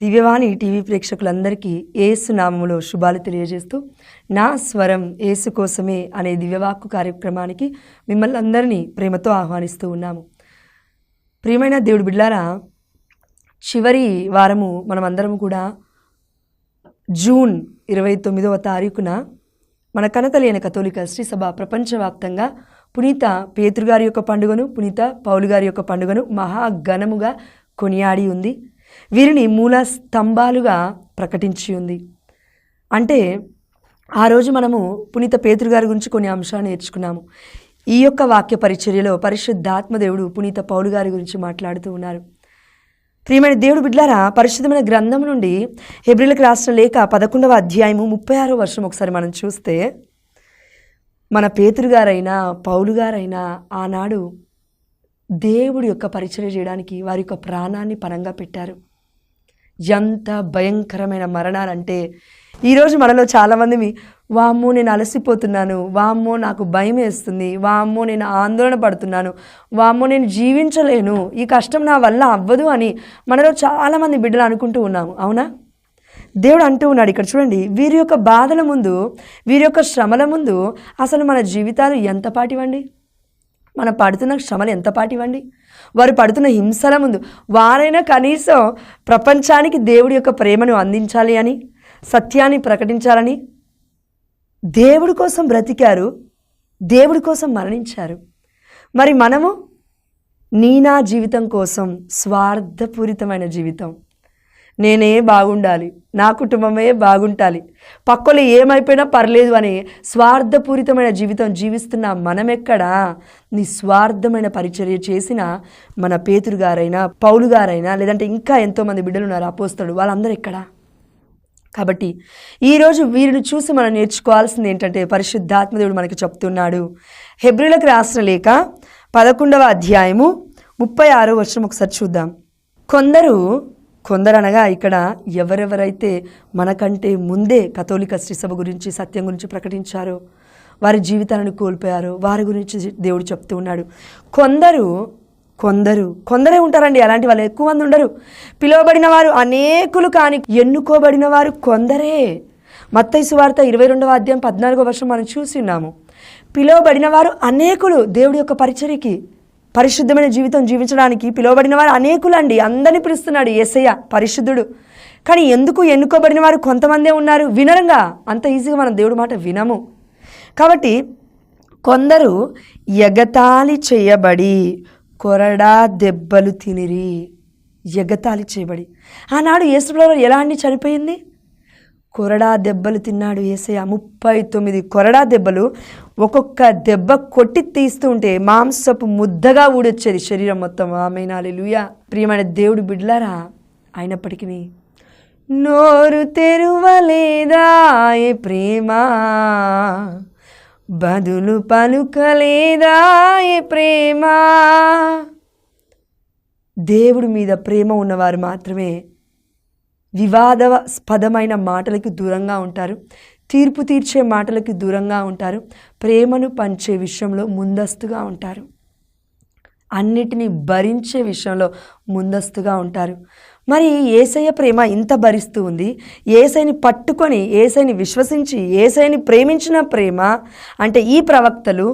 దివ్యవాణి TV ప్రేక్షకులందరికీ యేసు నామములో శుభాలు తెలియజేస్తూ నా స్వరం యేసు కోసమే అనే దివ్యవాక్కు కార్యక్రమానికి మిమ్మల్ని అందరినీ ప్రేమతో ఆహ్వానిస్తూ ఉన్నాము. ప్రియమైన దేవుడి బిడ్డలారా, చివరి వారము మనమందరం కూడా జూన్ 29వ తారీఖున మన కనతలేని కథోలిక శ్రీ సభ ప్రపంచవ్యాప్తంగా పునీత పేతురు గారి యొక్క పండుగను, పునీత పౌలు గారి యొక్క పండుగను మహాఘనముగా కొనియాడి ఉంది. వీరిని మూల స్తంభాలుగా ప్రకటించి ఉంది. అంటే ఆ రోజు మనము పునీత పేతురు గారి గురించి కొన్ని అంశాలు నేర్చుకున్నాము. ఈ యొక్క వాక్య పరిచర్యలో పరిశుద్ధాత్మదేవుడు పునీత పౌలు గారి గురించి మాట్లాడుతూ ఉన్నారు. ప్రియమైన దేవుడు బిడ్డలారా, పరిశుద్ధమైన గ్రంథం నుండి హెబ్రీయులకు రాసిన లేఖ 11వ అధ్యాయము 36వ వచనం ఒకసారి మనం చూస్తే, మన పేతురు గారైనా పౌలు గారైనా ఆనాడు దేవుడి యొక్క పరిచర్య చేయడానికి వారి యొక్క ప్రాణాన్ని పణంగా పెట్టారు. ఎంత భయంకరమైన మరణాలంటే ఈరోజు మనలో చాలామంది వామ్మో నేను అలసిపోతున్నాను, వామ్మో నాకు భయం వేస్తుంది, వామ్మో నేను ఆందోళన పడుతున్నాను, వామ్మో నేను జీవించలేను, ఈ కష్టం నా వల్ల అవ్వదు అని మనలో చాలామంది బిడ్డలు అనుకుంటూ ఉన్నాము. అవునా? దేవుడు అంటూ ఉన్నాడు ఇక్కడ చూడండి, వీరి యొక్క బాధల ముందు, వీరి యొక్క శ్రమల ముందు అసలు మన జీవితాలు ఎంత పాటివండి? మనం పడుతున్న శ్రమలు ఎంత పాటివ్వండి? వారు పడుతున్న హింసల ముందు వారైనా కనీసం ప్రపంచానికి దేవుడి యొక్క ప్రేమను అందించాలి అని, సత్యాన్ని ప్రకటించాలని దేవుడి కోసం బ్రతికారు, దేవుడి కోసం మరణించారు. మరి మనము నా జీవితం కోసం స్వార్థపూరితమైన జీవితం, నేనే బాగుండాలి, నా కుటుంబమే బాగుండాలి, పక్కలు ఏమైపోయినా పర్లేదు అని స్వార్థపూరితమైన జీవితం జీవిస్తున్న మనమెక్కడా నిస్వార్థమైన పరిచర్య చేసిన మన పేతురు గారైనా పౌలు గారైనా లేదంటే ఇంకా ఎంతోమంది బిడ్డలు ఉన్నారు అపోస్తలుడు, వాళ్ళందరూ ఎక్కడా? కాబట్టి ఈరోజు వీరిని చూసి మనం నేర్చుకోవాల్సింది ఏంటంటే పరిశుద్ధాత్మదేవుడు మనకి చెప్తున్నాడు. హెబ్రీయులకు రాసిన లేఖ 11వ అధ్యాయము 36వ వచనం ఒకసారి చూద్దాం. కొందరు అనగా ఇక్కడ ఎవరెవరైతే మనకంటే ముందే కథోలిక శ్రీ సభ గురించి, సత్యం గురించి ప్రకటించారో, వారి జీవితాలను కోల్పోయారో వారి గురించి దేవుడు చెప్తూ ఉన్నాడు. కొందరే ఉంటారండి, అలాంటి వాళ్ళు ఎక్కువ మంది ఉండరు. పిలువబడిన వారు అనేకులు కానీ ఎన్నుకోబడిన వారు కొందరే. మత్తయి సువార్త 22వ అధ్యాయం 14వ వచనం మనం చూసి ఉన్నాము. పిలువబడిన వారు అనేకులు దేవుడి యొక్క పరిచర్యకి, పరిశుద్ధమైన జీవితం జీవించడానికి పిలువబడిన వారు అనేకులండి. అందరినీ పిలుస్తున్నాడు యేసయ్య, పరిశుద్ధుడు. కానీ ఎందుకు ఎన్నుకోబడిన వారు కొంతమందే ఉన్నారు? వినరంగా, అంత ఈజీగా మనం దేవుడి మాట వినము. కాబట్టి కొందరు ఎగతాళి చేయబడి కొరడా దెబ్బలు తినిరి. ఎగతాళి చేయబడి, ఆనాడు యేసుప్రభువు ఎలా అండి చనిపోయింది? కొరడా దెబ్బలు తిన్నాడు యేసయ్య. 39 కొరడా దెబ్బలు, ఒక్కొక్క దెబ్బ కొట్టి తీస్తూ ఉంటే మాంసపు ముద్దగా ఊడొచ్చేది శరీరం మొత్తం. ఆమేన్, హల్లెలూయా. ప్రియమైన దేవుడి బిడ్డలారా, అయినప్పటికీ నోరు తెరువలేదా ఏ ప్రేమ, బదులు పలుకలేదా ఏ ప్రేమ. దేవుడి మీద ప్రేమ ఉన్నవారు మాత్రమే వివాదాస్పదమైన మాటలకు దూరంగా ఉంటారు, తీర్పు తీర్చే మాటలకు దూరంగా ఉంటారు, ప్రేమను పంచే విషయంలో ముందస్తుగా ఉంటారు, అన్నిటినీ భరించే విషయంలో ముందస్తుగా ఉంటారు. మరి యేసయ్య ప్రేమ ఇంత భరిస్తూ ఉంది. యేసయ్యని పట్టుకొని, యేసయ్యని విశ్వసించి, యేసయ్యని ప్రేమించిన ప్రేమ అంటే ఈ ప్రవక్తలు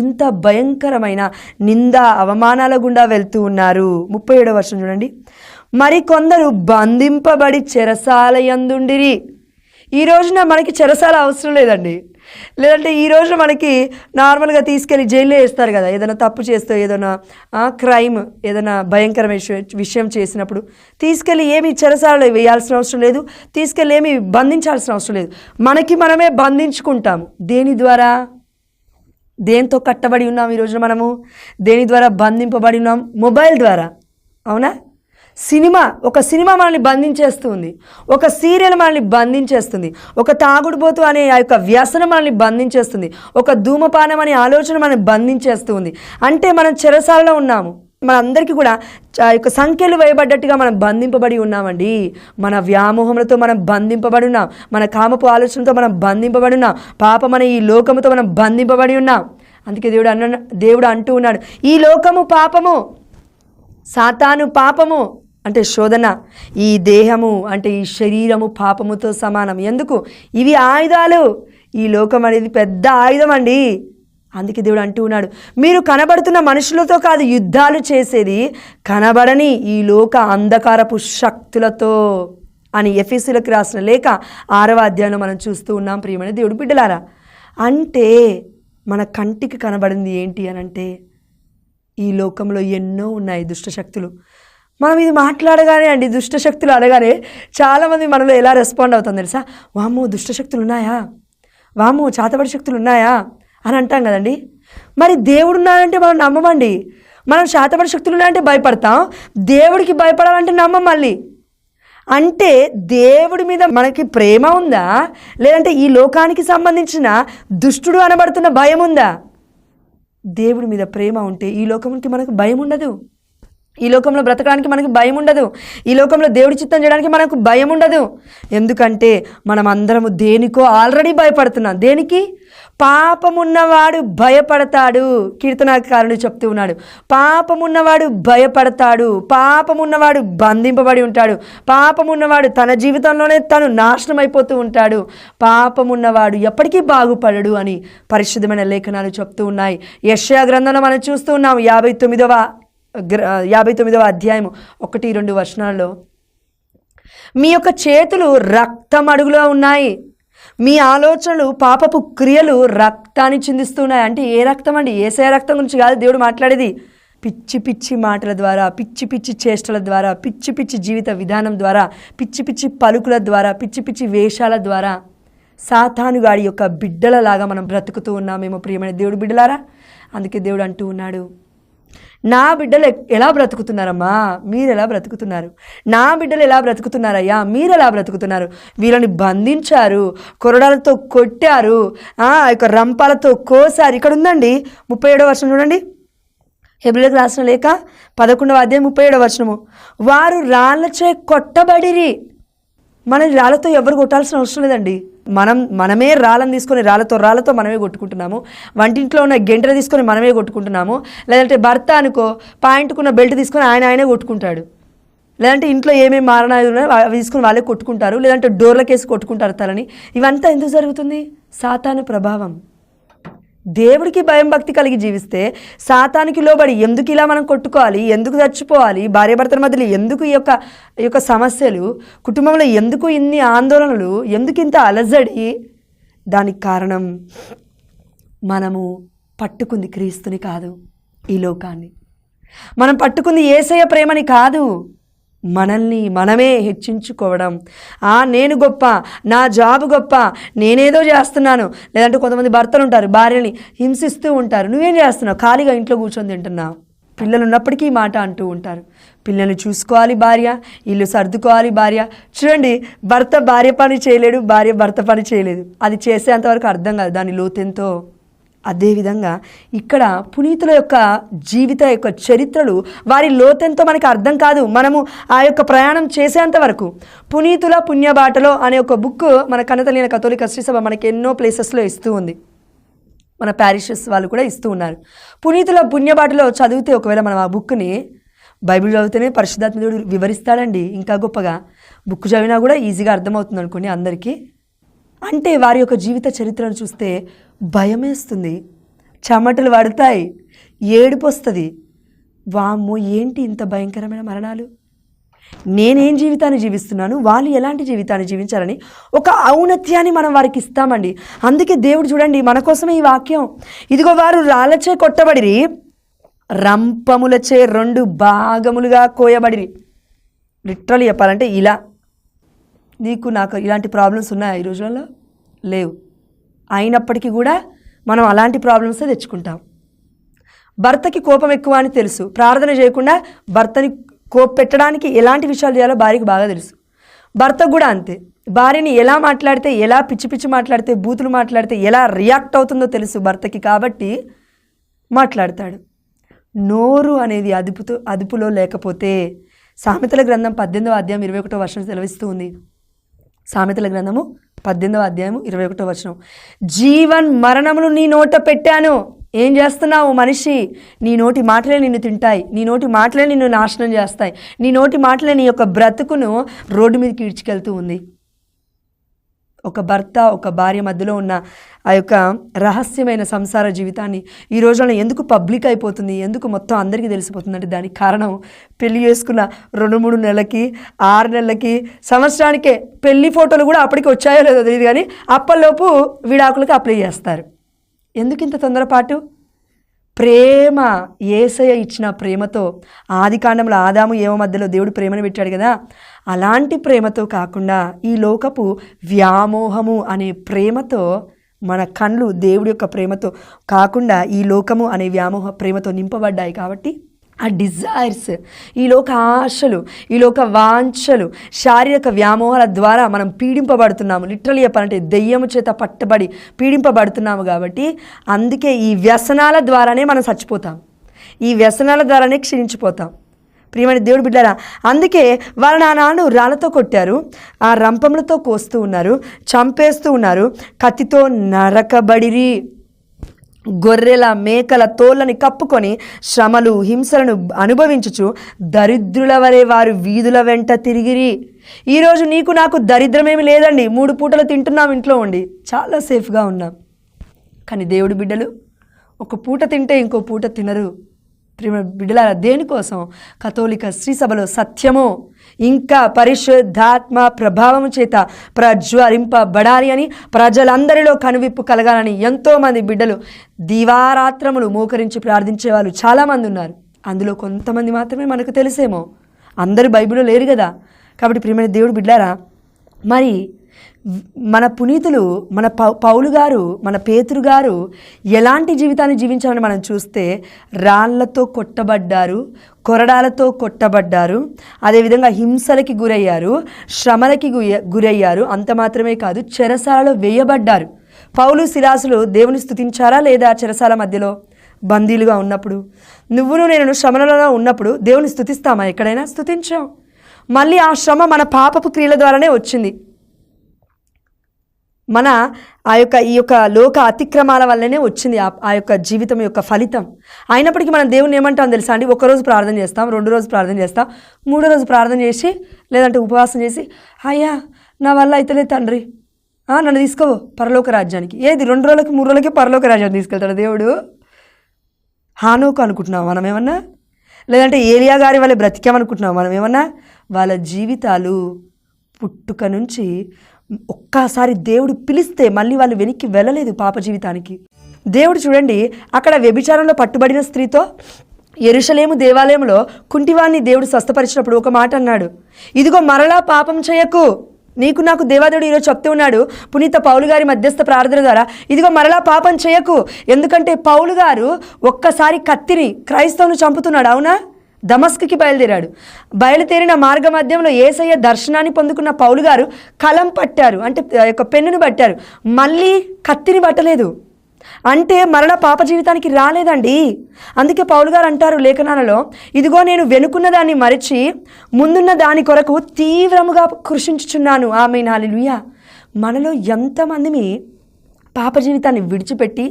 ఇంత భయంకరమైన నింద అవమానాల గుండా వెళ్తూ ఉన్నారు. 37వ వచనం చూడండి. మరి కొందరు బంధింపబడి చెరసాలయందుండిరి. ఈ రోజున మనకి చెరసాల అవసరం లేదండి. లేదంటే ఈ రోజున మనకి నార్మల్గా తీసుకెళ్ళి జైల్లో వేస్తారు కదా, ఏదైనా తప్పు చేస్తే, ఏదైనా క్రైమ్, ఏదైనా భయంకరమైన విషయం చేసినప్పుడు తీసుకెళ్ళి ఏమి చెరసాలలో వేయాల్సిన అవసరం లేదు, తీసుకెళ్ళి ఏమి బంధించాల్సిన అవసరం లేదు. మనకి మనమే బంధించుకుంటాము. దేని ద్వారా? దేంతో కట్టబడి ఉన్నాం ఈ రోజున మనము? దేని ద్వారా బంధింపబడి ఉన్నాం? మొబైల్ ద్వారా. అవునా? ఒక సినిమా మనల్ని బంధించేస్తుంది, ఒక సీరియల్ మనల్ని బంధించేస్తుంది, ఒక తాగుడుబోతు అనే ఆ యొక్క వ్యసనం మనల్ని బంధించేస్తుంది, ఒక ధూమపానం అనే ఆలోచన మనల్ని బంధించేస్తుంది. అంటే మనం చెరసాలలో ఉన్నాము. మనందరికీ కూడా ఆ యొక్క సంఖ్యలు వేయబడ్డట్టుగా మనం బంధింపబడి ఉన్నామండి. మన వ్యామోహములతో మనం బంధింపబడి ఉన్నాం, మన కామపు ఆలోచనతో మనం బంధింపబడి ఉన్నాం, పాపమనే ఈ లోకముతో మనం బంధింపబడి ఉన్నాం. అందుకే దేవుడు అంటూ ఉన్నాడు, ఈ లోకము పాపము, సాతాను పాపము అంటే శోధన. ఈ దేహము అంటే ఈ శరీరము పాపముతో సమానం. ఎందుకు? ఇవి ఆయుధాలు. ఈ లోకం అనేది పెద్ద ఆయుధం అండి. అందుకే దేవుడు అంటూ ఉన్నాడు, మీరు కనబడుతున్న మనుషులతో కాదు యుద్ధాలు చేసేది, కనబడని ఈ లోక అంధకారపు శక్తులతో అని ఎఫెసీయులకు రాసిన లేఖ 6వ అధ్యాయంలో మనం చూస్తూ ఉన్నాం. ప్రియమైన దేవుడు బిడ్డలారా, అంటే మన కంటికి కనబడింది ఏంటి అని అంటే ఈ లోకంలో ఎన్నో ఉన్నాయి దుష్టశక్తులు. మనం ఇది మాట్లాడగానే అండి, దుష్టశక్తులు అనగానే చాలామంది మనలో ఎలా రెస్పాండ్ అవుతాం తెలుసా? వామ్మో దుష్టశక్తులు ఉన్నాయా, వామ్మో చాతబడి శక్తులు ఉన్నాయా అని అంటాం కదండి. మరి దేవుడు ఉన్నాడంటే మనం నమ్మమండి. మనం శాతబడి శక్తులు ఉన్నాయంటే భయపడతాం, దేవుడికి భయపడాలంటే నమ్మం. మళ్ళీ అంటే దేవుడి మీద మనకి ప్రేమ ఉందా, లేదంటే ఈ లోకానికి సంబంధించిన దుష్టుడు అనబడుతున్న భయం ఉందా? దేవుడి మీద ప్రేమ ఉంటే ఈ లోకానికి మనకు భయం ఉండదు. ఈ లోకంలో బ్రతకడానికి మనకు భయం ఉండదు. ఈ లోకంలో దేవుడి చిత్తం చేయడానికి మనకు భయం ఉండదు. ఎందుకంటే మనం అందరము దేనికో ఆల్రెడీ భయపడుతున్నాం. దేనికి? పాపమున్నవాడు భయపడతాడు. కీర్తనాకారుడు చెప్తూ ఉన్నాడు, పాపమున్నవాడు భయపడతాడు, పాపమున్నవాడు బంధింపబడి ఉంటాడు, పాపమున్నవాడు తన జీవితంలోనే తను నాశనం అయిపోతూ ఉంటాడు, పాపమున్నవాడు ఎప్పటికీ బాగుపడడు అని పరిశుద్ధమైన లేఖనాలు చెప్తూ ఉన్నాయి. యెషయా గ్రంథంలో మనం చూస్తూ ఉన్నాం 59వ అధ్యాయము 1-2 వచనాల్లో, మీ యొక్క చేతులు రక్తం అడుగులో ఉన్నాయి, మీ ఆలోచనలు పాపపు క్రియలు రక్తాన్ని చిందిస్తున్నాయి. అంటే ఏ రక్తం అండి? యేసయ్య రక్తం గురించి కాదు దేవుడు మాట్లాడేది. పిచ్చి పిచ్చి మాటల ద్వారా, పిచ్చి పిచ్చి చేష్టల ద్వారా, పిచ్చి పిచ్చి జీవిత విధానం ద్వారా, పిచ్చి పిచ్చి పలుకుల ద్వారా, పిచ్చి పిచ్చి వేషాల ద్వారా సాతానుగాడి యొక్క బిడ్డలలాగా మనం బ్రతుకుతూ ఉన్నామేమో ప్రియమైన దేవుడు బిడ్డలారా. అందుకే దేవుడు అంటూ ఉన్నాడు, నా బిడ్డలు ఎలా బ్రతుకుతున్నారమ్మా, మీరు ఎలా బ్రతుకుతున్నారు? నా బిడ్డలు ఎలా బ్రతుకుతున్నారయ్యా, మీరు ఎలా బ్రతుకుతున్నారు? వీళ్ళని బంధించారు, కొరడాలతో కొట్టారు, యొక్క రంపాలతో కోసారు. ఇక్కడ ఉందండి 37వ వచనం చూడండి, హెబ్రీయులకు రాసిన లేఖ 11వ అధ్యాయం 37వ వచనము, వారు రాళ్ళచే కొట్టబడిరి. మనల్ని రాళ్ళతో ఎవరు కొట్టాల్సిన అవసరం లేదండి. మనమే రాళ్ళని తీసుకొని రాళ్ళతో మనమే కొట్టుకుంటున్నాము. వంటింట్లో ఉన్న గెంటెలు తీసుకొని మనమే కొట్టుకుంటున్నాము. లేదంటే భర్త అనుకో పాయింట్కున్న బెల్ట్ తీసుకొని ఆయనే కొట్టుకుంటాడు. లేదంటే ఇంట్లో ఏమేమి మారణాలు ఉన్నాయో అవి తీసుకొని వాళ్ళే కొట్టుకుంటారు. లేదంటే డోర్లకేసి కొట్టుకుంటారు తలని. ఇవంతా ఎందుకు జరుగుతుంది? సాతాను ప్రభావం. దేవుడికి భయం భక్తి కలిగి జీవిస్తే సాతానికి లోబడి ఎందుకు ఇలా మనం కొట్టుకోవాలి, ఎందుకు చచ్చిపోవాలి, భార్యాభర్తల మధ్యలో ఎందుకు ఈ యొక్క సమస్యలు, కుటుంబంలో ఎందుకు ఇన్ని ఆందోళనలు, ఎందుకు ఇంత అలజడి? దానికి కారణం మనము పట్టుకుంది క్రీస్తుని కాదు, ఈ లోకాన్ని. మనం పట్టుకుంది యేసయ్య ప్రేమని కాదు, మనల్ని మనమే హెచ్చించుకోవడం. నేను గొప్ప, నా జాబ్ గొప్ప, నేనేదో చేస్తున్నాను. లేదంటే కొంతమంది భర్తలు ఉంటారు, భార్యని హింసిస్తూ ఉంటారు. నువ్వేం చేస్తున్నావు? ఖాళీగా ఇంట్లో కూర్చొని తింటున్నావు. పిల్లలు ఉన్నప్పటికీ ఈ మాట అంటూ ఉంటారు. పిల్లల్ని చూసుకోవాలి భార్య, ఇల్లు సర్దుకోవాలి భార్య. చూడండి, భర్త భార్య పని చేయలేడు, భార్య భర్త పని చేయలేదు. అది చేసేంతవరకు అర్థం కాదు దాని లోతెంతో. అదేవిధంగా ఇక్కడ పునీతుల యొక్క జీవిత యొక్క చరిత్రలు, వారి లోతెంతో మనకి అర్థం కాదు మనము ఆ యొక్క ప్రయాణం చేసేంత వరకు. పునీతుల పుణ్యబాటలో అనే ఒక బుక్ మన కన్నతల్లిన కథోలిక శ్రీసభ మనకి ఎన్నో ప్లేసెస్లో ఇస్తూ ఉంది. మన ప్యారిషెస్ వాళ్ళు కూడా ఇస్తూ ఉన్నారు. పునీతుల పుణ్యబాటలో చదివితే ఒకవేళ మనం ఆ బుక్ని బైబిల్ చదివితేనే పరిశుద్ధాత్మ దేవుడు వివరిస్తాడండి ఇంకా గొప్పగా. బుక్ చదివినా కూడా ఈజీగా అర్థమవుతుంది అనుకోండి అందరికీ. అంటే వారి యొక్క జీవిత చరిత్రను చూస్తే భయమేస్తుంది, చెమటలు పడతాయి, ఏడుపు వస్తుంది. వామ్మో ఏంటి ఇంత భయంకరమైన మరణాలు, నేనేం జీవితాన్ని జీవిస్తున్నాను, వాళ్ళు ఎలాంటి జీవితాన్ని జీవించాలని ఒక ఔన్నత్యాన్ని మనం వారికి ఇస్తామండి. అందుకే దేవుడు చూడండి మన కోసమే ఈ వాక్యం. ఇదిగో వారు రాళ్ళచే కొట్టబడిరి, రంపములచే 2 భాగములుగా కోయబడిరి. లిటరల్లీ చెప్పాలంటే ఇలా. నీకు నాకు ఇలాంటి ప్రాబ్లమ్స్ ఉన్నాయా ఈ రోజులలో? లేవు. అయినప్పటికీ కూడా మనం అలాంటి ప్రాబ్లమ్సే తెచ్చుకుంటాం. భర్తకి కోపం ఎక్కువ అని తెలుసు, ప్రార్థన చేయకుండా భర్తని పెట్టడానికి ఎలాంటి విషయాలు చేయాలో భార్యకి బాగా తెలుసు. భర్తకు కూడా అంతే. భార్యని ఎలా మాట్లాడితే, ఎలా పిచ్చి పిచ్చి మాట్లాడితే, బూతులు మాట్లాడితే ఎలా రియాక్ట్ అవుతుందో తెలుసు భర్తకి, కాబట్టి మాట్లాడతాడు. నోరు అనేది అదుపులో లేకపోతే, సామెతల గ్రంథం 18వ అధ్యాయం 21వ వచనం సెలవిస్తూ ఉంది, సామెతల గ్రంథము 18వ అధ్యాయము 21వ వచనం. జీవన్ మరణములు నీ నోట పెట్టాను. ఏం చేస్తున్నావు మనిషి? నీ నోటి మాటలే నిన్ను తింటాయి, నీ నోటి మాటలే నిన్ను నాశనం చేస్తాయి, నీ నోటి మాటలే నీ యొక్క బ్రతుకును రోడ్డు మీదకి ఈడ్చుకెళ్తూ ఉంది. ఒక భర్త ఒక భార్య మధ్యలో ఉన్న ఆ యొక్క రహస్యమైన సంసార జీవితాన్ని ఈ రోజున ఎందుకు పబ్లిక్ అయిపోతుంది, ఎందుకు మొత్తం అందరికీ తెలిసిపోతుందంటే దానికి కారణం పెళ్లి చేసుకున్న 2-3 నెలలకి 6 నెలలకి సంవత్సరానికే పెళ్లి ఫోటోలు కూడా అప్పటికి వచ్చాయో లేదో తెలియదు, కానీ అప్పటిలోపు విడాకులకు అప్లై చేస్తారు. ఎందుకు ఇంత తొందరపాటు? ప్రేమ, యేసయ్య ఇచ్చిన ప్రేమతో, ఆదికాండంలో ఆదాము ఏవ మధ్యలో దేవుడు ప్రేమను పెట్టాడు కదా, అలాంటి ప్రేమతో కాకుండా ఈ లోకపు వ్యామోహము అనే ప్రేమతో మన కళ్ళు దేవుడి యొక్క ప్రేమతో కాకుండా ఈ లోకము అనే వ్యామోహ ప్రేమతో నింపబడ్డాయి. కాబట్టి ఆ డిజైర్స్, ఈ లోక ఆశలు, ఈ లోక వాంఛలు, శారీరక వ్యామోహాల ద్వారా మనం పీడింపబడుతున్నాము. లిటరల్లీ చెప్పాలంటే దెయ్యము చేత పట్టబడి పీడింపబడుతున్నాము. కాబట్టి అందుకే ఈ వ్యసనాల ద్వారానే మనం చచ్చిపోతాం, ఈ వ్యసనాల ద్వారానే క్షీణించిపోతాం. ప్రియమైన దేవుడు బిడ్డలారా, అందుకే వాళ్ళ నాన్నను రాళ్ళతో కొట్టారు, ఆ రంపములతో కోస్తూ ఉన్నారు, చంపేస్తూ ఉన్నారు, కత్తితో నరకబడిరి. గొర్రెల మేకల తోళ్ళని కప్పుకొని శ్రమలు హింసలను అనుభవించుచు దరిద్రుల వలె వారు వీధుల వెంట తిరిగిరి. ఈరోజు నీకు నాకు దరిద్రమేమి లేదండి, 3 పూటలు తింటున్నాం, ఇంట్లో ఉండి చాలా సేఫ్గా ఉన్నాం. కానీ దేవుడి బిడ్డలు ఒక పూట తింటే ఇంకో పూట తినరు. ప్రేమ బిడ్డలారా, దేనికోసం? కథోలిక శ్రీ సభలో సత్యము ఇంకా పరిశుద్ధాత్మ ప్రభావము చేత ప్రజ్వరింపబడాలి అని, ప్రజలందరిలో కనువిప్పు కలగాలని ఎంతోమంది బిడ్డలు దివారాత్రములు మోకరించి ప్రార్థించే వాళ్ళు చాలామంది ఉన్నారు. అందులో కొంతమంది మాత్రమే మనకు తెలిసేమో, అందరూ బైబిల్లో లేరు కదా. కాబట్టి ప్రియమైన దేవుడు బిడ్డలారా, మరి మన పునీతులు, మన పౌలు గారు, మన పేతురు గారు ఎలాంటి జీవితాన్ని జీవించామని మనం చూస్తే రాళ్లతో కొట్టబడ్డారు, కొరడాలతో కొట్టబడ్డారు, అదేవిధంగా హింసలకి గురయ్యారు, శ్రమలకి గురయ్యారు. అంత మాత్రమే కాదు, చెరసాలలో వేయబడ్డారు. పౌలు శిలాసులు దేవుని స్తుతించారా లేదా? చెరసాల మధ్యలో బందీలుగా ఉన్నప్పుడు, నువ్వును నేను శ్రమలలో ఉన్నప్పుడు దేవుని స్తుతిస్తామా? ఎక్కడైనా స్తుతించాం. మళ్ళీ ఆ శ్రమ మన పాపపు క్రియల ద్వారానే వచ్చింది. మన ఈ యొక్క లోక అతిక్రమాల వల్లనే వచ్చింది ఆ యొక్క జీవితం యొక్క ఫలితం. అయినప్పటికీ మనం దేవుని ఏమంటాం తెలుసా అండి? 1 రోజు ప్రార్థన చేస్తాం, 2 రోజు ప్రార్థన చేస్తాం, 3 రోజు ప్రార్థన చేసి లేదంటే ఉపవాసం చేసి, అయ్యా నా వల్ల అయితేలే తండ్రి, నన్ను తీసుకోవు పరలోక రాజ్యానికి. ఏది 2 రోజులకి 3 రోజులకి పరలోక రాజ్యానికి తీసుకెళ్తాడు దేవుడు? హానోకు అనుకుంటున్నాం మనం ఏమన్నా? లేదంటే ఏలియా గారి వాళ్ళే బ్రతికామనుకుంటున్నాం మనం ఏమన్నా? వాళ్ళ జీవితాలు పుట్టుక నుంచి ఒక్కసారి దేవుడు పిలిస్తే మళ్ళీ వాళ్ళు వెనక్కి వెళ్ళలేదు పాప జీవితానికి. దేవుడు చూడండి, అక్కడ వ్యభిచారంలో పట్టుబడిన స్త్రీతో యెరూషలేము దేవాలయంలో కుంటివాణ్ణి దేవుడు స్వస్థపరిచినప్పుడు ఒక మాట అన్నాడు, ఇదిగో మరలా పాపం చేయకు. నీకు నాకు దేవాదేవుడు ఈరోజు చెప్తూ ఉన్నాడు పునీత పౌలు గారి మధ్యస్థ ప్రార్థన ద్వారా, ఇదిగో మరలా పాపం చేయకు. ఎందుకంటే పౌలు గారు ఒక్కసారి కత్తిని క్రైస్తవును చంపుతున్నాడు, అవునా? దమస్కుకి బయలుదేరిన మార్గ మధ్యంలో యేసయ్య దర్శనాన్ని పొందుకున్న పౌలు గారు కలం పట్టారు, అంటే యొక్క పెన్నును పట్టారు, మళ్ళీ కత్తిని పట్టలేదు. అంటే మరణ పాప జీవితానికి రాలేదండి. అందుకే పౌలు గారు అంటారు లేఖనాలలో, ఇదిగో నేను వెనుకున్న దాన్ని మరిచి ముందున్న దాని కొరకు తీవ్రముగా కృషించుచున్నాను. ఆమేన్, హల్లెలూయా. మనలో ఎంతమంది పాప జీవితాన్ని విడిచిపెట్టి,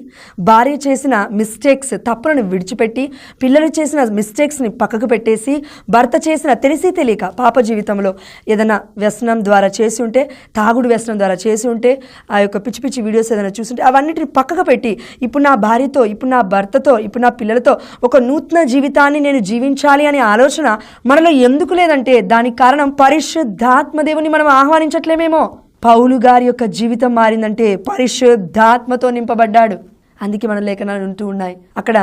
భార్య చేసిన మిస్టేక్స్ తప్పులను విడిచిపెట్టి, పిల్లలు చేసిన మిస్టేక్స్ని పక్కకు పెట్టేసి, భర్త చేసిన తెలిసి తెలియక పాప జీవితంలో ఏదైనా వ్యసనం ద్వారా చేసి ఉంటే, తాగుడు వ్యసనం ద్వారా చేసి ఉంటే, ఆ యొక్క పిచ్చి పిచ్చి వీడియోస్ ఏదైనా చూస్తుంటే అవన్నిటిని పక్కకు పెట్టి, ఇప్పుడు నా భార్యతో, ఇప్పుడు నా భర్తతో, ఇప్పుడు నా పిల్లలతో ఒక నూతన జీవితాన్ని నేను జీవించాలి అనే ఆలోచన మనలో ఎందుకు లేదంటే దానికి కారణం పరిశుద్ధాత్మ దేవుని మనం ఆహ్వానించట్లేమేమో. పౌలు గారి యొక్క జీవితం మారిందంటే పరిశుద్ధాత్మతో నింపబడ్డాడు. అందుకే మన లేఖనాలు ఉంటూ ఉన్నాయి. అక్కడ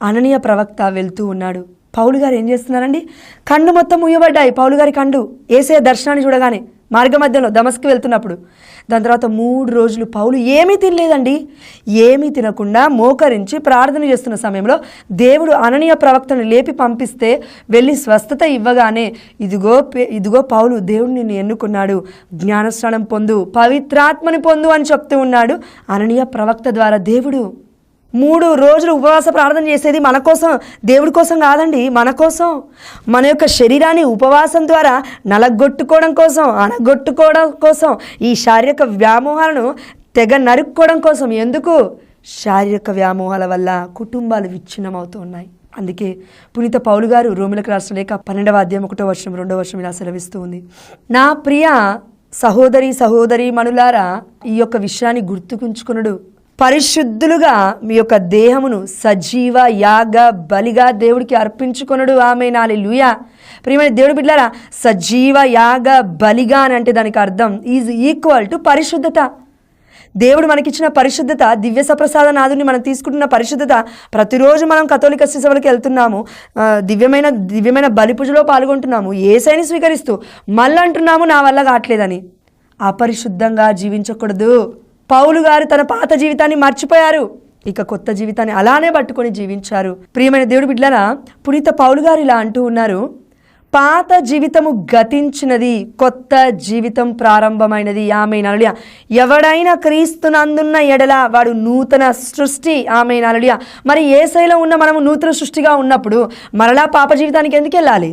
అననీయ ప్రవక్త వెళ్తూ ఉన్నాడు. పౌలు గారు ఏం చేస్తున్నారండి? కళ్ళు మొత్తం ముయ్యబడ్డాయి. పౌలు గారి కళ్ళు యేసయ్య దర్శనాన్ని చూడగానే మార్గ మధ్యలో దమస్కు వెళ్తున్నప్పుడు. దాని తర్వాత 3 రోజులు పౌలు ఏమీ తినలేదండి. ఏమీ తినకుండా మోకరించి ప్రార్థన చేస్తున్న సమయంలో అననీయ ప్రవక్తను లేపి పంపిస్తే వెళ్ళి స్వస్థత ఇవ్వగానే, ఇదిగో పౌలు, దేవుడు నిన్ను ఎన్నుకున్నాడు, జ్ఞానస్నానం పొందు, పవిత్రాత్మని పొందు అని చెప్తూ ఉన్నాడు అననీయ ప్రవక్త ద్వారా దేవుడు. 3 రోజులు ఉపవాస ప్రార్థన చేసేది మన కోసం, దేవుడి కోసం కాదండి, మన కోసం. మన యొక్క శరీరాన్ని ఉపవాసం ద్వారా నలగొట్టుకోవడం కోసం, అనగొట్టుకోవడం కోసం, ఈ శారీరక వ్యామోహాలను తెగ నరుక్కోవడం కోసం. ఎందుకు? శారీరక వ్యామోహాల వల్ల కుటుంబాలు విచ్ఛిన్నమవుతూ ఉన్నాయి. అందుకే పునీత పౌలు గారు రోమిలకు రాసిన లేఖ 12వ అధ్యాయం 1వ వచనం 2వ వచనం ఇలా సెలవిస్తూ ఉంది. నా ప్రియ సహోదరి మనులారా, ఈ యొక్క విషయాన్ని గుర్తుకుంచుకునుడు. పరిశుద్ధులుగా మీ యొక్క దేహమును సజీవ యాగ బలిగా దేవుడికి అర్పించుకొనుడు. ఆమేన్, హల్లెలూయా. ప్రియమైన దేవుడి బిడ్డలారా, సజీవ యాగ బలిగా అని అంటే దానికి అర్థం ఈజ్ ఈక్వల్ టు పరిశుద్ధత. దేవుడు మనకిచ్చిన పరిశుద్ధత, దివ్య సప్రసాద నాదుని మనం తీసుకుంటున్న పరిశుద్ధత, ప్రతిరోజు మనం కథోలిక శిశువులకి వెళ్తున్నాము, దివ్యమైన బలి పూజలో పాల్గొంటున్నాము, యేసయ్యని స్వీకరిస్తూ మళ్ళీ అంటున్నాము నా వల్ల కావట్లేదని. అపరిశుద్ధంగా జీవించకూడదు. పౌలు గారు తన పాత జీవితాన్ని మర్చిపోయారు, ఇక కొత్త జీవితాన్ని అలానే పట్టుకొని జీవించారు. ప్రియమైన దేవుడి బిడ్డలారా, పునీత పౌలు గారు ఇలా అంటూ ఉన్నారు, పాత జీవితము గతించినది, కొత్త జీవితం ప్రారంభమైనది. ఆమేన్, హల్లెలూయా. ఎవడైనా క్రీస్తునందున్న ఎడల వాడు నూతన సృష్టి. ఆమేన్, హల్లెలూయా. మరి యేసయ్యలో ఉన్న మనము నూతన సృష్టిగా ఉన్నప్పుడు మరలా పాప జీవితానికి ఎందుకు వెళ్ళాలి?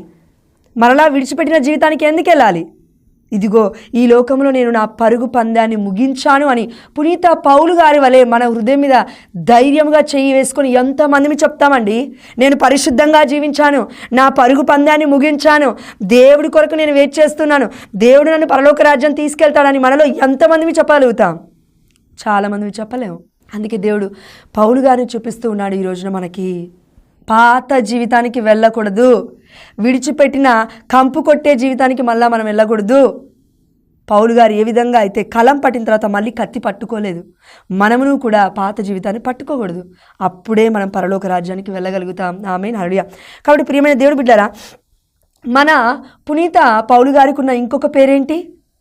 మరలా విడిచిపెట్టిన జీవితానికి ఎందుకు వెళ్ళాలి? ఇదిగో ఈ లోకంలో నేను నా పరుగు పందాన్ని ముగించాను అని పునీత పౌలు గారి వలె మన హృదయం మీద ధైర్యంగా చెయ్యి వేసుకొని ఎంతమందిని చెప్తామండి, నేను పరిశుద్ధంగా జీవించాను, నా పరుగు పందాన్ని ముగించాను, దేవుడి కొరకు నేను వెయిట్ చేస్తున్నాను, దేవుడు నన్ను పరలోక రాజ్యం తీసుకెళ్తాడని మనలో ఎంతమందిని చెప్పగలుగుతాం? చాలామందిని చెప్పలేము. అందుకే దేవుడు పౌలు గారిని చూపిస్తూ ఉన్నాడు ఈ రోజున మనకి. పాత జీవితానికి వెళ్ళకూడదు, విడిచిపెట్టిన కంపు కొట్టే జీవితానికి మళ్ళీ మనం వెళ్ళకూడదు. పౌలు గారు ఏ విధంగా అయితే కలం పట్టిన తర్వాత మళ్ళీ కత్తి పట్టుకోలేదు, మనమును కూడా పాత జీవితాన్ని పట్టుకోకూడదు. అప్పుడే మనం పరలోక రాజ్యానికి వెళ్ళగలుగుతాం. ఆమేన్, హల్లెలూయా. కాబట్టి ప్రియమైన దేవుడి బిడ్డలారా, మన పునీత పౌలు గారికి ఉన్న ఇంకొక పేరేంటి?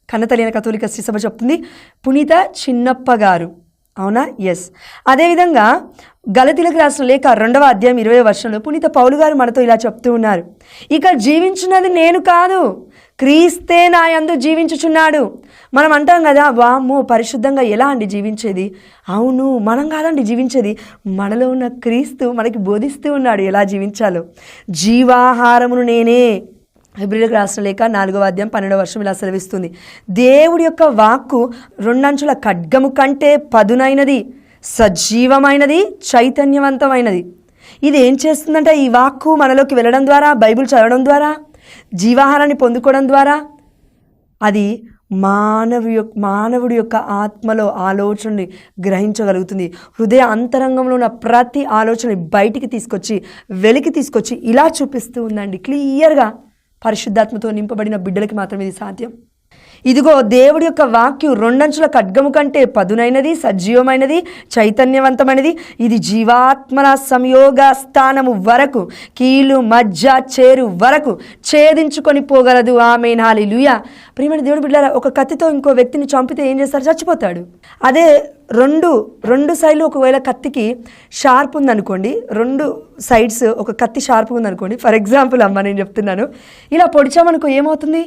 కన్నతల్లిన కథోలిక శ్రీ సభ చెప్తుంది, పునీత చిన్నప్ప గారు. అవునా? ఎస్. అదేవిధంగా గలతీలకు రాసిన లేఖ 2వ అధ్యాయం 20వ వచనంలో పునీత పౌలు గారు మనతో ఇలా చెప్తూ ఉన్నారు, ఇక జీవించున్నది నేను కాదు, క్రీస్తే నా యందు జీవించుచున్నాడు. మనం అంటాం కదా, వామ్మో పరిశుద్ధంగా ఎలా అండి జీవించేది? అవును, మనం కాదండి జీవించేది, మనలో ఉన్న క్రీస్తు మనకి బోధిస్తూ ఉన్నాడు ఎలా జీవించాలో. జీవాహారమును నేనే. హెబ్రీయులకు రాసిన లేఖ 4వ అధ్యాయం 12వ వచనం ఇలా సెలవిస్తుంది, దేవుడి యొక్క వాక్కు 2 అంచుల ఖడ్గము కంటే పదునైనది, సజీవమైనది, చైతన్యవంతమైనది. ఇది ఏం చేస్తుందంటే, ఈ వాక్కు మనలోకి వెళ్ళడం ద్వారా, బైబిల్ చదవడం ద్వారా, జీవాహారాన్ని పొందుకోవడం ద్వారా అది మానవుడి యొక్క ఆత్మలో ఆలోచనని గ్రహించగలుగుతుంది. హృదయ అంతరంగంలో ఉన్న ప్రతి ఆలోచనని బయటికి తీసుకొచ్చి, వెలికి తీసుకొచ్చి ఇలా చూపిస్తూ ఉందండి క్లియర్గా. పరిశుద్ధాత్మతో నింపబడిన బిడ్డలకి మాత్రమే ఇది సాధ్యం. ఇదిగో దేవుడి యొక్క వాక్యం 2 అంచుల ఖడ్గము కంటే పదునైనది, సజీవమైనది, చైతన్యవంతమైనది. ఇది జీవాత్మల సంయోగ స్థానము వరకు, కీలు మజ్జ చేరు వరకు ఛేదించుకొని పోగలదు. ఆమేన్, హల్లెలూయా. ప్రియమైన దేవుడి బిడ్డలారా, ఒక కత్తితో ఇంకో వ్యక్తిని చంపితే ఏం చేస్తారు? చచ్చిపోతాడు. అదే రెండు సైడ్లు ఒకవేళ కత్తికి షార్ప్ ఉందనుకోండి, 2 సైడ్స్ ఒక కత్తి షార్ప్ ఉందనుకోండి, ఫర్ ఎగ్జాంపుల్ అమ్మ నేను చెప్తున్నాను, ఇలా పొడిచామనుకో ఏమవుతుంది?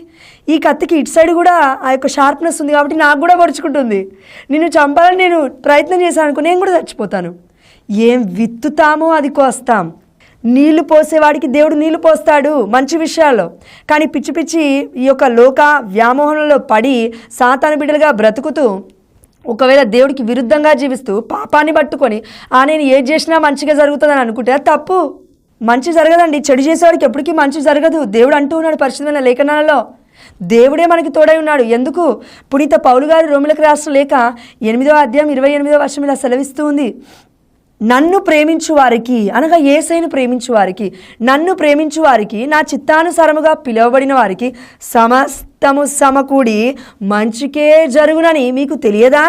ఈ కత్తికి ఇటు సైడ్ కూడా ఆ యొక్క షార్ప్నెస్ ఉంది కాబట్టి నాకు కూడా పొడుచుకుంటుంది. నిన్ను చంపాలని నేను ప్రయత్నం చేశాను అనుకో, నేను కూడా చచ్చిపోతాను. ఏం విత్తుతామో అది కోస్తాం. నీళ్లు పోసేవాడికి దేవుడు నీళ్లు పోస్తాడు మంచి విషయాల్లో, కానీ పిచ్చి పిచ్చి ఈ యొక్క లోక వ్యామోహంలో పడి సాతాను బిడ్డలుగా బ్రతుకుతూ, ఒకవేళ దేవుడికి విరుద్ధంగా జీవిస్తూ పాపాన్ని పట్టుకొని నేను ఏది చేసినా మంచిగా జరుగుతుందని అనుకుంటే అది తప్పు. మంచి జరగదండి, చెడు చేసేవాడికి ఎప్పటికీ మంచి జరగదు. దేవుడు అంటూ ఉన్నాడు పరిశుద్ధమైన లేఖనాలలో, దేవుడే మనకి తోడై ఉన్నాడు. ఎందుకు? పునీత పౌలు గారు రోమిలకు రాసిన లేఖ 8వ అధ్యాయం 28వ వచనం ఇలా సెలవిస్తూ ఉంది, నన్ను ప్రేమించు వారికి, అనగా యేసయ్యను ప్రేమించు వారికి, నన్ను ప్రేమించు వారికి, నా చిత్తానుసారముగా పిలువబడిన వారికి సమస్తము సమకూడి మంచికే జరుగునని మీకు తెలియదా?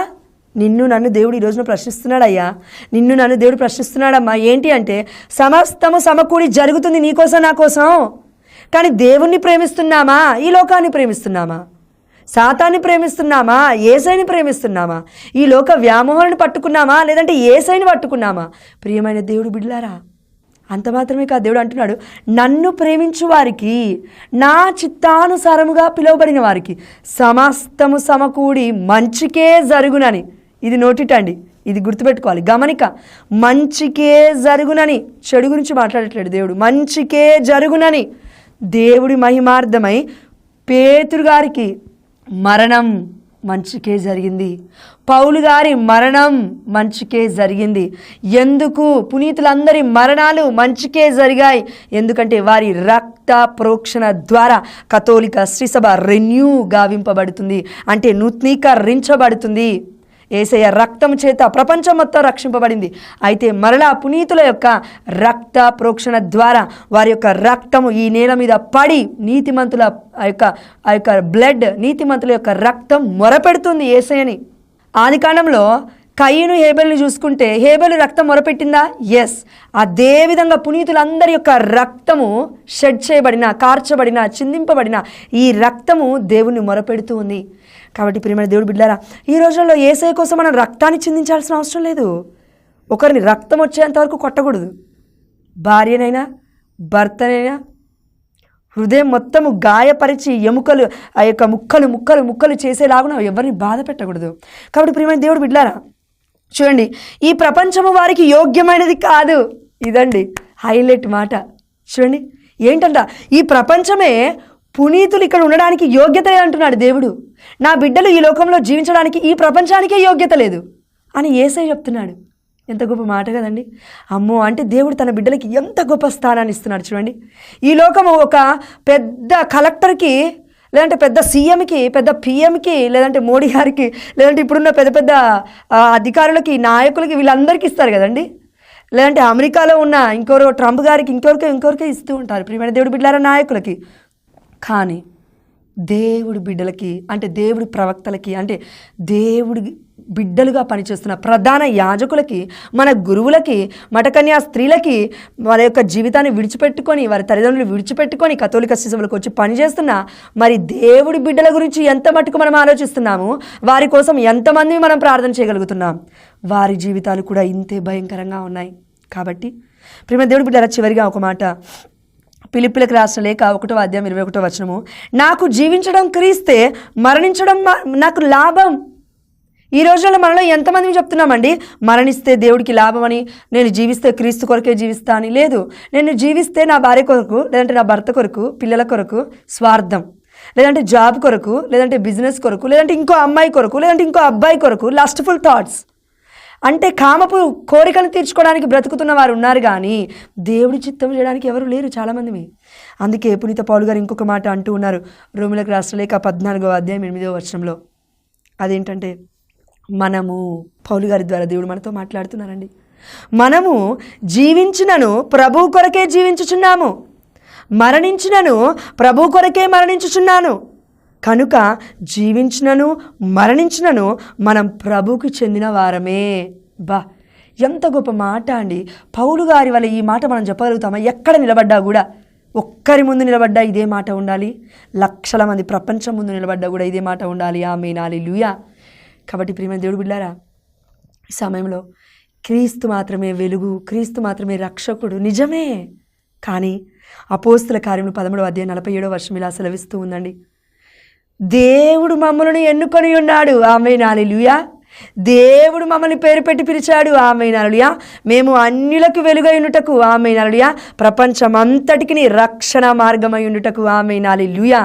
నిన్ను నన్ను దేవుడు ఈ రోజున ప్రశ్నిస్తున్నాడయ్యా, నిన్ను నన్ను దేవుడు ప్రశ్నిస్తున్నాడమ్మా. ఏంటి అంటే, సమస్తము సమకూడి జరుగుతుంది నీకోసం నా కోసం. కానీ దేవుణ్ణి ప్రేమిస్తున్నామా, ఈ లోకాన్ని ప్రేమిస్తున్నామా? సాతాన్ని ప్రేమిస్తున్నామా, యేసయ్యని ప్రేమిస్తున్నామా? ఈ లోక వ్యామోహాన్ని పట్టుకున్నామా, లేదంటే యేసయ్యని పట్టుకున్నామా? ప్రియమైన దేవుడు బిడ్డలారా, అంత మాత్రమే కాదు, దేవుడు అంటున్నాడు, నన్ను ప్రేమించు వారికి, నా చిత్తానుసారముగా పిలువబడిన వారికి సమస్తము సమకూడి మంచికే జరుగునని. ఇది నోటిటండి, ఇది గుర్తుపెట్టుకోవాలి, గమనిక. మంచికే జరుగునని, చెడు గురించి మాట్లాడట్లేడు దేవుడు, మంచికే జరుగునని దేవుడి మహిమార్థమై పేతురు గారికి మరణం మంచికే జరిగింది, పౌలు గారి మరణం మంచికే జరిగింది. ఎందుకు? పునీతులందరి మరణాలు మంచికే జరిగాయి. ఎందుకంటే వారి రక్త ప్రోక్షణ ద్వారా కథోలిక శ్రీసభ రెన్యూ గావింపబడుతుంది, అంటే నూతనీకరించబడుతుంది. యేసయ్య రక్తం చేత ప్రపంచం మొత్తం రక్షింపబడింది. అయితే మరలా పునీతుల యొక్క రక్త ప్రోక్షణ ద్వారా వారి యొక్క రక్తము ఈ నేల మీద పడి నీతిమంతుల ఆ యొక్క బ్లడ్, నీతిమంతుల యొక్క రక్తం మొరపెడుతుంది యేసయ్యని. ఆదికాండంలో కయీను హేబెల్ని చూసుకుంటే హేబెలు రక్తం మొరపెట్టిందా? ఎస్. అదేవిధంగా పునీతులందరి యొక్క రక్తము షెడ్ చేయబడిన, కార్చబడిన, చిందింపబడిన ఈ రక్తము దేవుని మొరపెడుతూ ఉంది. కాబట్టి ప్రియమైన దేవుడు బిడ్డలారా, ఈ రోజుల్లో యేసయ్య కోసం మనం రక్తాన్ని చిందించాల్సిన అవసరం లేదు. ఒకరిని రక్తం వచ్చేంత వరకు కొట్టకూడదు. భార్యనైనా భర్తనైనా హృదయం మొత్తము గాయపరిచి ఎముకలు ఆ యొక్క ముక్కలు ముక్కలు ముక్కలు చేసేలాగున ఎవరిని బాధ పెట్టకూడదు. కాబట్టి ప్రియమైన దేవుడు బిడ్డలారా, చూడండి, ఈ ప్రపంచము వారికి యోగ్యమైనది కాదు. ఇదండి హైలైట్ మాట. చూడండి ఏంటంట, ఈ ప్రపంచమే పునీతులు ఇక్కడ ఉండడానికి యోగ్యత లేదంటున్నాడు దేవుడు. నా బిడ్డలు ఈ లోకంలో జీవించడానికి ఈ ప్రపంచానికే యోగ్యత లేదు అని యేసయ్య చెప్తున్నాడు. ఎంత గొప్ప మాట కదండి. అమ్మో, అంటే దేవుడు తన బిడ్డలకి ఎంత గొప్ప స్థానాన్ని ఇస్తున్నాడు. చూడండి, ఈ లోకము ఒక పెద్ద కలెక్టర్కి, లేదంటే పెద్ద సీఎంకి, పెద్ద పిఎంకి, లేదంటే మోడీ గారికి, లేదంటే ఇప్పుడున్న పెద్ద పెద్ద అధికారులకి, నాయకులకి, వీళ్ళందరికీ ఇస్తారు కదండి. లేదంటే అమెరికాలో ఉన్న ఇంకొకరు ట్రంప్ గారికి, ఇంకొకరికే ఇస్తూ ఉంటారు ప్రియమైన దేవుడి బిడ్డలారా, నాయకులకి. కానీ దేవుడి బిడ్డలకి, అంటే దేవుడి ప్రవక్తలకి, అంటే దేవుడి బిడ్డలుగా పనిచేస్తున్న ప్రధాన యాజకులకి, మన గురువులకి, మఠకన్యా స్త్రీలకి వారి యొక్క జీవితాన్ని విడిచిపెట్టుకొని, వారి తల్లిదండ్రులు విడిచిపెట్టుకొని కథోలిక శిశువులకు వచ్చి పనిచేస్తున్న మరి దేవుడి బిడ్డల గురించి ఎంత మట్టుకు మనం ఆలోచిస్తున్నాము, వారి కోసం ఎంతమంది మనం ప్రార్థన చేయగలుగుతున్నాం. వారి జీవితాలు కూడా ఇంతే భయంకరంగా ఉన్నాయి. కాబట్టి ప్రియమైన దేవుడి బిడ్డల, చివరిగా ఒక మాట, ఫిలిప్పీలకు రాసిన లేఖ 1వ అధ్యాయం 21వ వచనము, నాకు జీవించడం క్రీస్తే, మరణించడం నాకు లాభం. ఈ రోజుల్లో మనలో ఎంతమంది చెప్తున్నామండి, మరణిస్తే దేవుడికి లాభం అని, నేను జీవిస్తే క్రీస్తు కొరకే జీవిస్తా అని. లేదు, నేను జీవిస్తే నా భార్య కొరకు, లేదంటే నా భర్త కొరకు, పిల్లల కొరకు స్వార్థం, లేదంటే జాబ్ కొరకు, లేదంటే బిజినెస్ కొరకు, లేదంటే ఇంకో అమ్మాయి కొరకు, లేదంటే ఇంకో అబ్బాయి కొరకు, లస్ట్ఫుల్ థాట్స్, అంటే కామపు కోరికను తీర్చుకోవడానికి బ్రతుకుతున్న వారు ఉన్నారు, కానీ దేవుడి చిత్తం చేయడానికి ఎవరు లేరు చాలామంది. అందుకే పునీత పౌలు గారు ఇంకొక మాట అంటూ ఉన్నారు, రోమిలకు రాసిన లేఖ 14వ అధ్యాయం 8వ వచనంలో. అదేంటంటే, మనము, పౌలు గారి ద్వారా దేవుడు మనతో మాట్లాడుతున్నారండి, మనము జీవించినను ప్రభు కొరకే జీవించుచున్నాము, మరణించినను ప్రభు కొరకే మరణించుచున్నాను, కనుక జీవించినను మరణించినను మనం ప్రభుకి చెందిన వారమే. బా, ఎంత గొప్ప మాట అండి. పౌలు గారి వల్ల ఈ మాట మనం చెప్పగలుగుతామా? ఎక్కడ నిలబడ్డా కూడా, ఒక్కరి ముందు నిలబడ్డా ఇదే మాట ఉండాలి, లక్షల మంది ప్రపంచం ముందు నిలబడ్డా కూడా ఇదే మాట ఉండాలి. ఆమేన్, హల్లెలూయా. కాబట్టి ప్రియమైన దేవుడు బిడ్డలారా, ఈ సమయంలో క్రీస్తు మాత్రమే వెలుగు, క్రీస్తు మాత్రమే రక్షకుడు, నిజమే. కానీ అపోస్తుల కార్యములు 13వ అధ్యాయం 47వ వచనం ఇలా సెలవిస్తూ ఉందండి, దేవుడు మమ్మల్ని ఎన్నుకొని ఉన్నాడు. ఆమేన్, హల్లెలూయా. దేవుడు మమ్మల్ని పేరు పెట్టి పిలిచాడు. ఆమేన్, హల్లెలూయా. మేము అన్యులకు వెలుగై ఉండుటకు. ఆమేన్, హల్లెలూయా. ప్రపంచమంతటికి రక్షణ మార్గమై ఉండుటకు. ఆమేన్, హల్లెలూయా.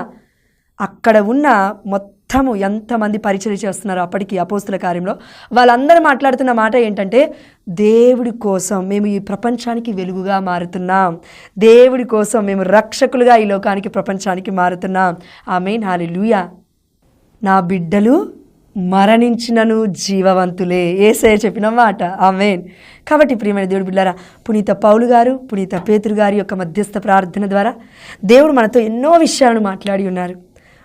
అక్కడ ఉన్న మొత్తము ఎంతమంది పరిచర్య చేస్తున్నారు అప్పటికి అపోస్తుల కార్యంలో, వాళ్ళందరూ మాట్లాడుతున్న మాట ఏంటంటే, దేవుడి కోసం మేము ఈ ప్రపంచానికి వెలుగుగా మారుతున్నాం, దేవుడి కోసం మేము రక్షకులుగా ఈ లోకానికి, ప్రపంచానికి మారుతున్నాం. ఆమేన్, హల్లెలూయా. నా బిడ్డలు మరణించినను జీవవంతులే, యేసయ్య చెప్పిన మాట. ఆమేన్. కాబట్టి ప్రియమైన దేవుడు బిడ్డలారా, పునీత పౌలు గారు, పునీత పేతురు గారి యొక్క మధ్యస్థ ప్రార్థన ద్వారా దేవుడు మనతో ఎన్నో విషయాలను మాట్లాడి ఉన్నారు.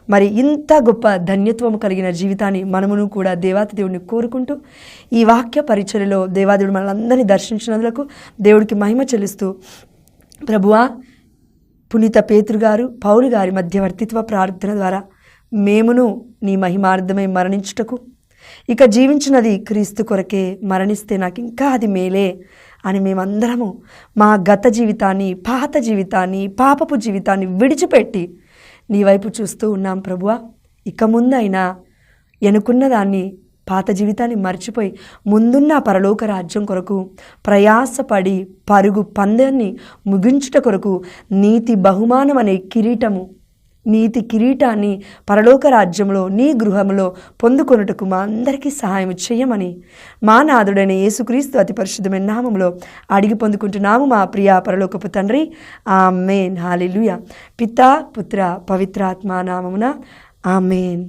మరి ఇంత గొప్ప ధన్యత్వము కలిగిన జీవితాన్ని మనమును కూడా దేవాతి దేవుడిని కోరుకుంటూ, ఈ వాక్య పరిచర్యలో దేవాదేవుడు మనల్ని దర్శించినందులకు దేవుడికి మహిమ చెల్లిస్తూ, ప్రభువా, పునీత పేతురు గారు, పౌలు గారి మధ్యవర్తిత్వ ప్రార్థన ద్వారా మేమును నీ మహిమార్థమై మరణించుటకు, ఇక జీవించినది క్రీస్తు కొరకే, మరణిస్తే నాకు ఇంకా అది మేలే అని మేమందరము మా గత జీవితాన్ని, పాత జీవితాన్ని, పాపపు జీవితాన్ని విడిచిపెట్టి నీ వైపు చూస్తూ ఉన్నాం ప్రభువా. ఇక ముందైనా ఎనుకున్న దాన్ని పాత జీవితాన్ని మర్చిపోయి ముందున్న పరలోక రాజ్యం కొరకు ప్రయాసపడి పరుగు పందాన్ని ముగించుట కొరకు నీతి బహుమానం అనే కిరీటము, నీతి కిరీటాన్ని పరలోక రాజ్యంలో నీ గృహంలో పొందుకొనుటకు మా అందరికీ సహాయం చేయమని మా నాథుడైన యేసుక్రీస్తు అతి పరిశుద్ధమైన నామములో అడిగి పొందుకుంటున్నాము మా ప్రియ పరలోకపు తండ్రి. ఆమేన్. హల్లెలూయా. పితా పుత్ర పవిత్రాత్మ నామమున ఆమేన్.